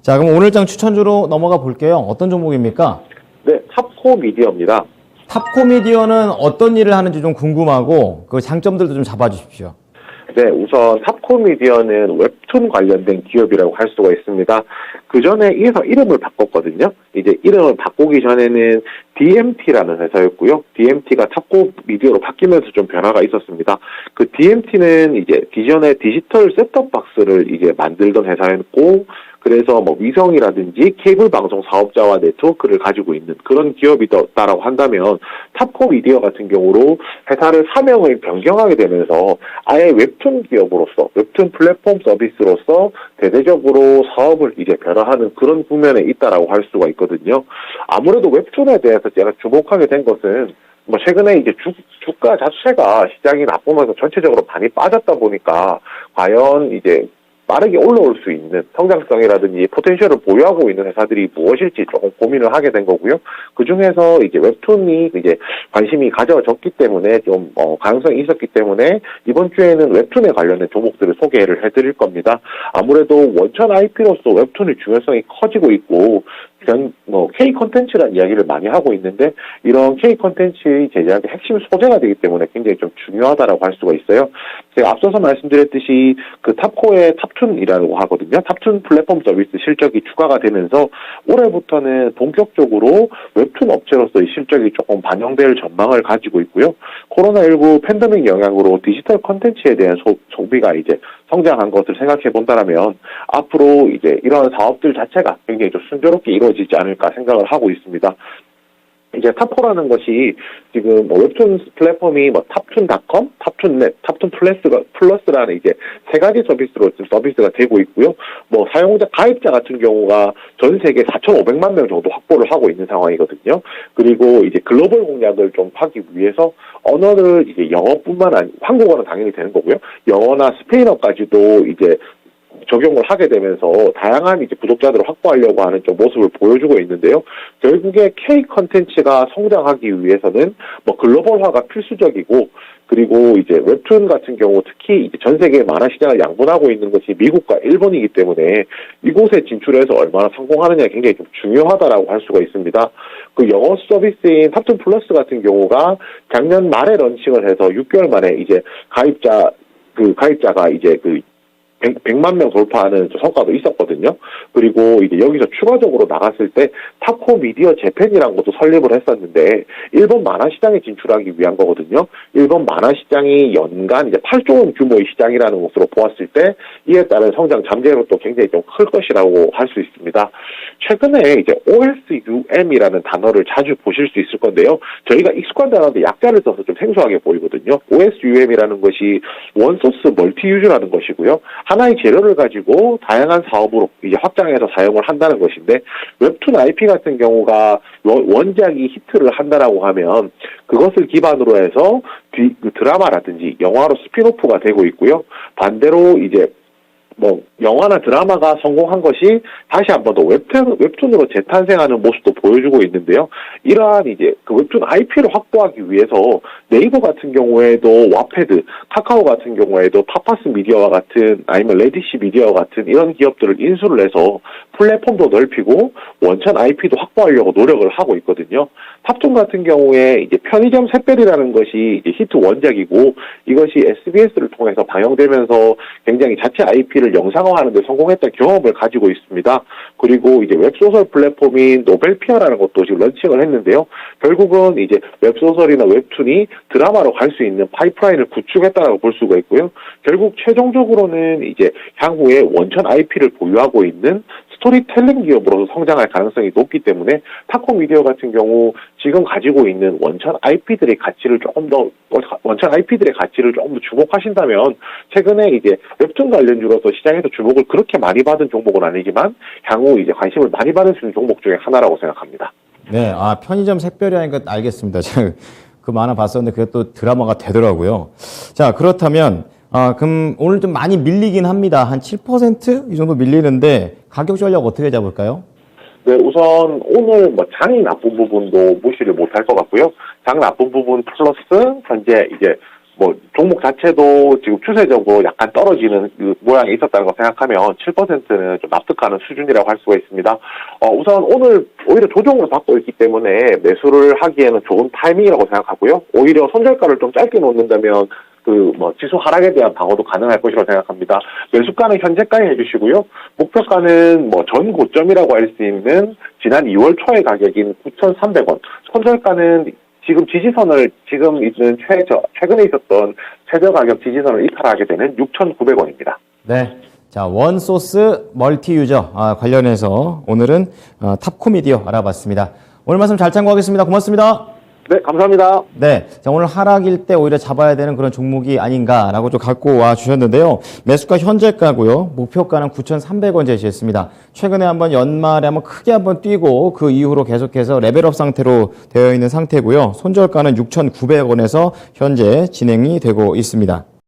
자, 그럼 오늘 장 추천주로 넘어가 볼게요. 어떤 종목입니까? 네, 탑코 미디어입니다. 탑코미디어는 어떤 일을 하는지 좀 궁금하고 그 장점들도 좀 잡아주십시오. 네, 우선 탑코미디어는 웹툰 관련된 기업이라고 할 수가 있습니다. 그 전에 이름을 바꿨거든요. 이제 이름을 바꾸기 전에는 DMT라는 회사였고요. DMT가 탑코미디어로 바뀌면서 좀 변화가 있었습니다. 그 DMT는 이제 기존의 디지털 셋톱박스를 이제 만들던 회사였고, 그래서 뭐 위성이라든지 케이블 방송 사업자와 네트워크를 가지고 있는 그런 기업이다라고 한다면, 탑코 미디어 같은 경우로 회사를 사명을 변경하게 되면서 아예 웹툰 기업으로서, 웹툰 플랫폼 서비스로서 대대적으로 사업을 이제 변화하는 그런 국면에 있다라고 할 수가 있거든요. 아무래도 웹툰에 대해서 제가 주목하게 된 것은 뭐 최근에 이제 주가 자체가 시장이 나쁘면서 전체적으로 많이 빠졌다 보니까 과연 이제 빠르게 올라올 수 있는 성장성이라든지 포텐셜을 보유하고 있는 회사들이 무엇일지 조금 고민을 하게 된 거고요. 그 중에서 이제 웹툰이 이제 관심이 가져졌기 때문에 좀 가능성이 있었기 때문에 이번 주에는 웹툰에 관련된 종목들을 소개를 해드릴 겁니다. 아무래도 원천 IP로서 웹툰의 중요성이 커지고 있고 K 컨텐츠라는 이야기를 많이 하고 있는데, 이런 K 컨텐츠의 제작의 핵심 소재가 되기 때문에 굉장히 좀 중요하다라고 할 수가 있어요. 제가 앞서서 말씀드렸듯이 그 탑코의 탑툰이라고 하거든요. 탑툰 플랫폼 서비스 실적이 추가가 되면서 올해부터는 본격적으로 웹툰 업체로서의 실적이 조금 반영될 전망을 가지고 있고요. 코로나19 팬데믹 영향으로 디지털 컨텐츠에 대한 소비가 이제 성장한 것을 생각해 본다면 앞으로 이제 이런 사업들 자체가 굉장히 좀 순조롭게 이루어지지 않을까 생각을 하고 있습니다. 이제 탑코라는 것이 지금 웹툰 플랫폼이 탑툰닷컴, 탑툰넷, 탑툰 플러스라는 이제 세 가지 서비스로 지금 서비스가 되고 있고요. 사용자 가입자 같은 경우가 전 세계 4,500만 명 정도 확보를 하고 있는 상황이거든요. 그리고 이제 글로벌 공략을 좀 하기 위해서 언어를 이제 영어뿐만 아니고 한국어는 당연히 되는 거고요. 영어나 스페인어까지도 이제 적용을 하게 되면서 다양한 이제 구독자들을 확보하려고 하는 좀 모습을 보여주고 있는데요. 결국에 K 컨텐츠가 성장하기 위해서는 글로벌화가 필수적이고, 그리고 이제 웹툰 같은 경우 특히 이제 전 세계 만화 시장을 양분하고 있는 것이 미국과 일본이기 때문에 이곳에 진출해서 얼마나 성공하느냐가 굉장히 좀 중요하다라고 할 수가 있습니다. 그 영어 서비스인 탑툰 플러스 같은 경우가 작년 말에 런칭을 해서 6개월 만에 이제 가입자가 이제 100만 명 돌파하는 성과도 있었거든요. 그리고 이제 여기서 추가적으로 나갔을 때 탑코 미디어 재팬이라는 것도 설립을 했었는데, 일본 만화 시장에 진출하기 위한 거거든요. 일본 만화 시장이 연간 이제 8조 원 규모의 시장이라는 것으로 보았을 때 이에 따른 성장 잠재력도 굉장히 좀 클 것이라고 할 수 있습니다. 최근에 이제 OSUM이라는 단어를 자주 보실 수 있을 건데요. 저희가 익숙한 단어인데 약자를 써서 좀 생소하게 보이거든요. OSUM이라는 것이 원소스 멀티유즈라는 것이고요. 하나의 재료를 가지고 다양한 사업으로 이제 확장해서 사용을 한다는 것인데, 웹툰 IP 같은 경우가 원작이 히트를 한다라고 하면 그것을 기반으로 해서 드라마라든지 영화로 스핀오프가 되고 있고요. 반대로 이제 영화나 드라마가 성공한 것이 다시 한 번 더 웹툰으로 재탄생하는 모습도 보여주고 있는데요. 이러한 이제 그 웹툰 IP를 확보하기 위해서 네이버 같은 경우에도 와패드, 카카오 같은 경우에도 파파스 미디어와 같은, 아니면 레디시 미디어와 같은 이런 기업들을 인수를 해서 플랫폼도 넓히고 원천 IP도 확보하려고 노력을 하고 있거든요. 탑툰 같은 경우에 이제 편의점 샛별이라는 것이 이제 히트 원작이고, 이것이 SBS를 통해서 방영되면서 굉장히 자체 IP를 영상화하는 데 성공했던 경험을 가지고 있습니다. 그리고 이제 웹소설 플랫폼인 노벨피아라는 것도 지금 런칭을 했는데요. 결국은 이제 웹소설이나 웹툰이 드라마로 갈 수 있는 파이프라인을 구축했다고 볼 수가 있고요. 결국 최종적으로는 이제 향후에 원천 IP를 보유하고 있는 스토리텔링 기업으로서 성장할 가능성이 높기 때문에 탑코 미디어 같은 경우 지금 가지고 있는 원천 IP들의 가치를 조금 더 주목하신다면, 최근에 이제 웹툰 관련주로서 시장에서 주목을 그렇게 많이 받은 종목은 아니지만 향후 이제 관심을 많이 받을 수 있는 종목 중에 하나라고 생각합니다. 네, 편의점 샛별이 하니까 알겠습니다. 제가 그 만화 봤었는데 그게 또 드라마가 되더라고요. 자, 그렇다면 그럼 오늘 좀 많이 밀리긴 합니다. 한 7% 이 정도 밀리는데 가격 전략 어떻게 잡을까요? 네, 우선 오늘 장이 나쁜 부분도 무시를 못할 것 같고요. 장 나쁜 부분 플러스 현재 이제 뭐 종목 자체도 지금 추세적으로 약간 떨어지는 그 모양이 있었다는 거 생각하면 7%는 좀 납득하는 수준이라고 할 수가 있습니다. 우선 오늘 오히려 조정을 받고 있기 때문에 매수를 하기에는 좋은 타이밍이라고 생각하고요. 오히려 손절가를 좀 짧게 놓는다면 지수 하락에 대한 방어도 가능할 것이라고 생각합니다. 매수가는 현재가에 해주시고요. 목표가는 전 고점이라고 할 수 있는 지난 2월 초의 가격인 9,300원. 손절가는 지금 지지선을 최근에 있었던 최저 가격 지지선을 이탈하게 되는 6,900원입니다. 네. 자, 원소스 멀티 유저 관련해서 오늘은 탑코미디어 알아봤습니다. 오늘 말씀 잘 참고하겠습니다. 고맙습니다. 네, 감사합니다. 네. 자, 오늘 하락일 때 오히려 잡아야 되는 그런 종목이 아닌가라고 좀 갖고 와 주셨는데요. 매수가 현재가고요. 목표가는 9,300원 제시했습니다. 최근에 한번 연말에 한번 크게 한번 뛰고 그 이후로 계속해서 레벨업 상태로 되어 있는 상태고요. 손절가는 6,900원에서 현재 진행이 되고 있습니다.